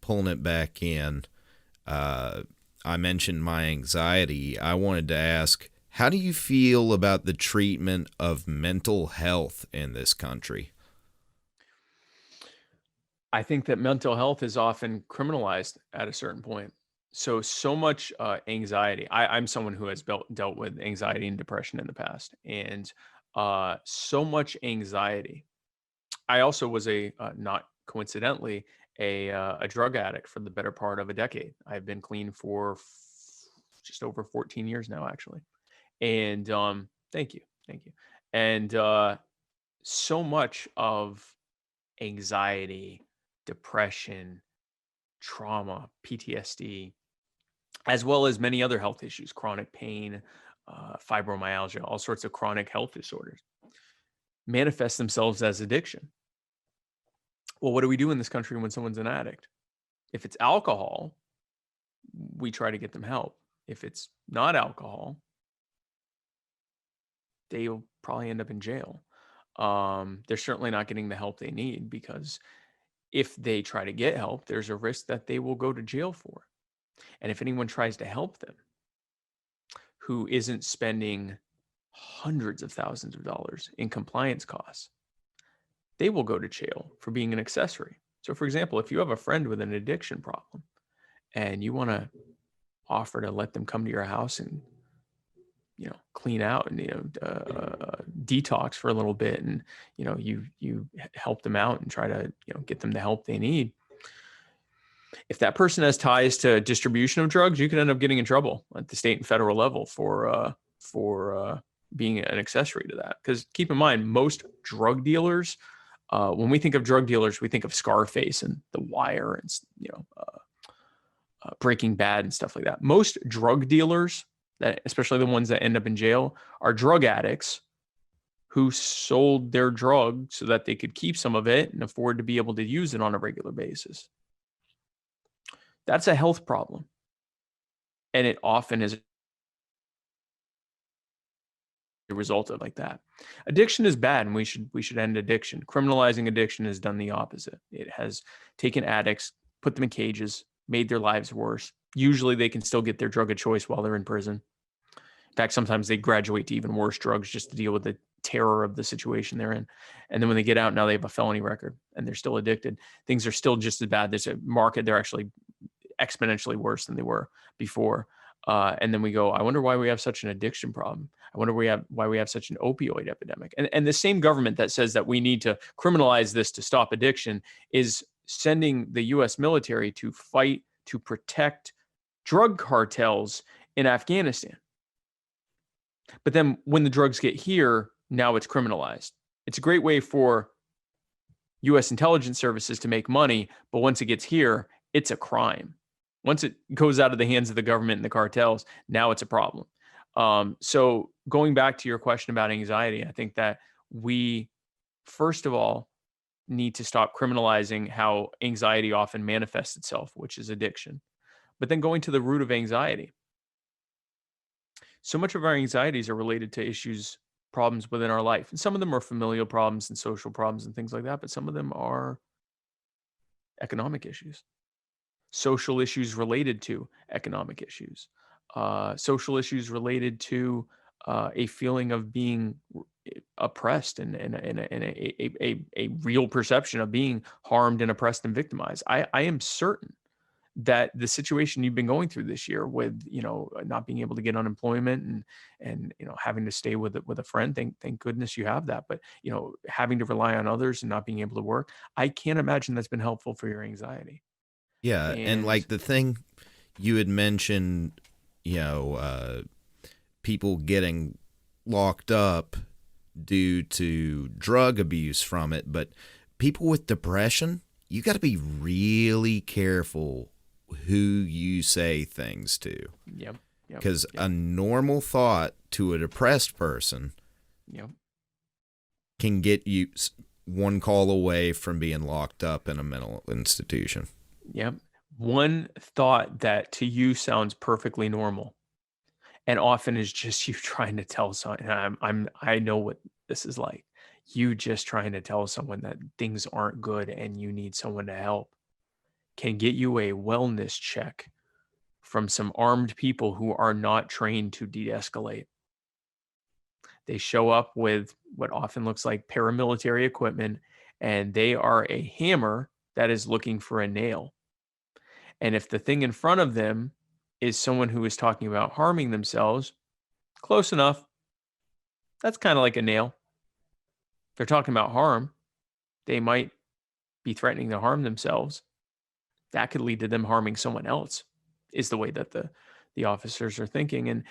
pulling it back in, I mentioned my anxiety. I wanted to ask, how do you feel about the treatment of mental health in this country? I think that mental health is often criminalized at a certain point. So much anxiety. I'm someone who has dealt with anxiety and depression in the past, and so much anxiety. I also was not coincidentally, a drug addict for the better part of a decade. I've been clean for just over 14 years now, actually. And thank you. And so much of anxiety, depression, trauma, PTSD, as well as many other health issues, chronic pain, fibromyalgia, all sorts of chronic health disorders, manifest themselves as addiction. Well, what do we do in this country when someone's an addict? If it's alcohol, we try to get them help. If it's not alcohol, they'll probably end up in jail. They're certainly not getting the help they need, because if they try to get help, there's a risk that they will go to jail for. And if anyone tries to help them who isn't spending hundreds of thousands of dollars in compliance costs, they will go to jail for being an accessory. So, for example, if you have a friend with an addiction problem and you want to offer to let them come to your house and clean out and detox for a little bit, and you help them out and try to get them the help they need. If that person has ties to distribution of drugs, you can end up getting in trouble at the state and federal level for being an accessory to that. Because keep in mind, most drug dealers, when we think of drug dealers, we think of Scarface and The Wire and Breaking Bad and stuff like that. Most drug dealers, that especially the ones that end up in jail, are drug addicts who sold their drug so that they could keep some of it and afford to be able to use it on a regular basis. That's a health problem. And it often is a result of like that. Addiction is bad, and we should end addiction. Criminalizing addiction has done the opposite. It has taken addicts, put them in cages, made their lives worse. Usually they can still get their drug of choice while they're in prison. In fact, sometimes they graduate to even worse drugs just to deal with the terror of the situation they're in. And then when they get out, now they have a felony record and they're still addicted. Things are still just as bad. There's a market. They're actually exponentially worse than they were before. And then we go, I wonder why we have such an addiction problem. I wonder why we have such an opioid epidemic. And the same government that says that we need to criminalize this to stop addiction is sending the US military to fight to protect drug cartels in Afghanistan. But then when the drugs get here, now it's criminalized. It's a great way for US intelligence services to make money, but once it gets here, it's a crime. Once it goes out of the hands of the government and the cartels, now it's a problem. So going back to your question about anxiety, I think that we, first of all, need to stop criminalizing how anxiety often manifests itself, which is addiction. But then going to the root of anxiety. So much of our anxieties are related to issues, problems within our life. And some of them are familial problems and social problems and things like that, but some of them are economic issues, social issues related to economic issues, social issues related to a feeling of being oppressed and a real perception of being harmed and oppressed and victimized. I am certain that the situation you've been going through this year with, not being able to get unemployment and having to stay with a friend, thank goodness you have that. But, having to rely on others and not being able to work, I can't imagine that's been helpful for your anxiety. Yeah, and And like the thing you had mentioned, people getting locked up due to drug abuse from it, but people with depression, you got to be really careful who you say things to. yep, yep, Because yep, a normal thought to a depressed person yep. can get you one call away from being locked up in a mental institution. Yep. One thought that to you sounds perfectly normal and often is just you trying to tell someone, and I know what this is like. You just trying to tell someone that things aren't good and you need someone to help can get you a wellness check from some armed people who are not trained to de-escalate. They show up with what often looks like paramilitary equipment, and they are a hammer that is looking for a nail. And if the thing in front of them is someone who is talking about harming themselves, close enough. That's kind of like a nail. If they're talking about harm, they might be threatening to harm themselves. That could lead to them harming someone else, is the way that the officers are thinking. And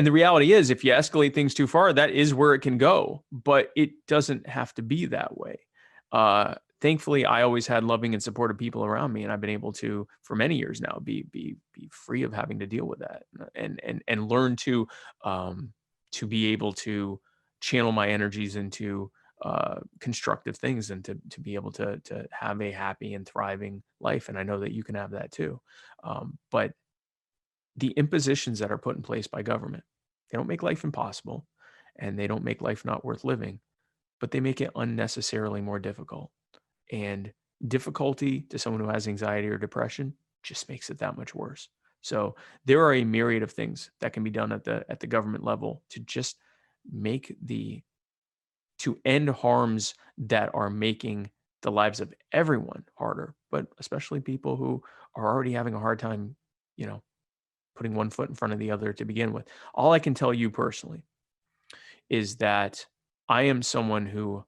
the reality is, if you escalate things too far, that is where it can go, but it doesn't have to be that way. Thankfully, I always had loving and supportive people around me, and I've been able to, for many years now, be free of having to deal with that, and learn to be able to channel my energies into constructive things, and to be able to have a happy and thriving life. And I know that you can have that too. But the impositions that are put in place by government, they don't make life impossible, and they don't make life not worth living, but they make it unnecessarily more difficult. And difficulty to someone who has anxiety or depression just makes it that much worse. So there are a myriad of things that can be done at the government level to just to end harms that are making the lives of everyone harder, but especially people who are already having a hard time, putting one foot in front of the other to begin with. All I can tell you personally is that I am someone who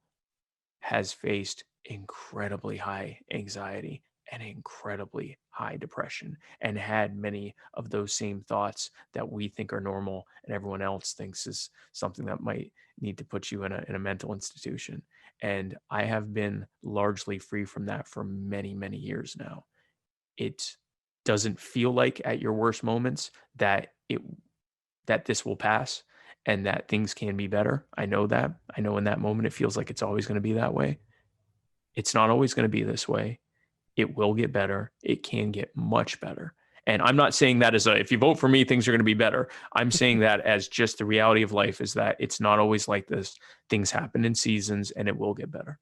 has faced incredibly high anxiety and incredibly high depression, and had many of those same thoughts that we think are normal and everyone else thinks is something that might need to put you in a mental institution. And I have been largely free from that for many, many years now. It doesn't feel like at your worst moments that this will pass and that things can be better. I know that. I know in that moment it feels like it's always going to be that way. It's not always going to be this way. It will get better. It can get much better. And I'm not saying that as if you vote for me, things are going to be better. I'm saying that as just the reality of life is that it's not always like this. Things happen in seasons, and it will get better.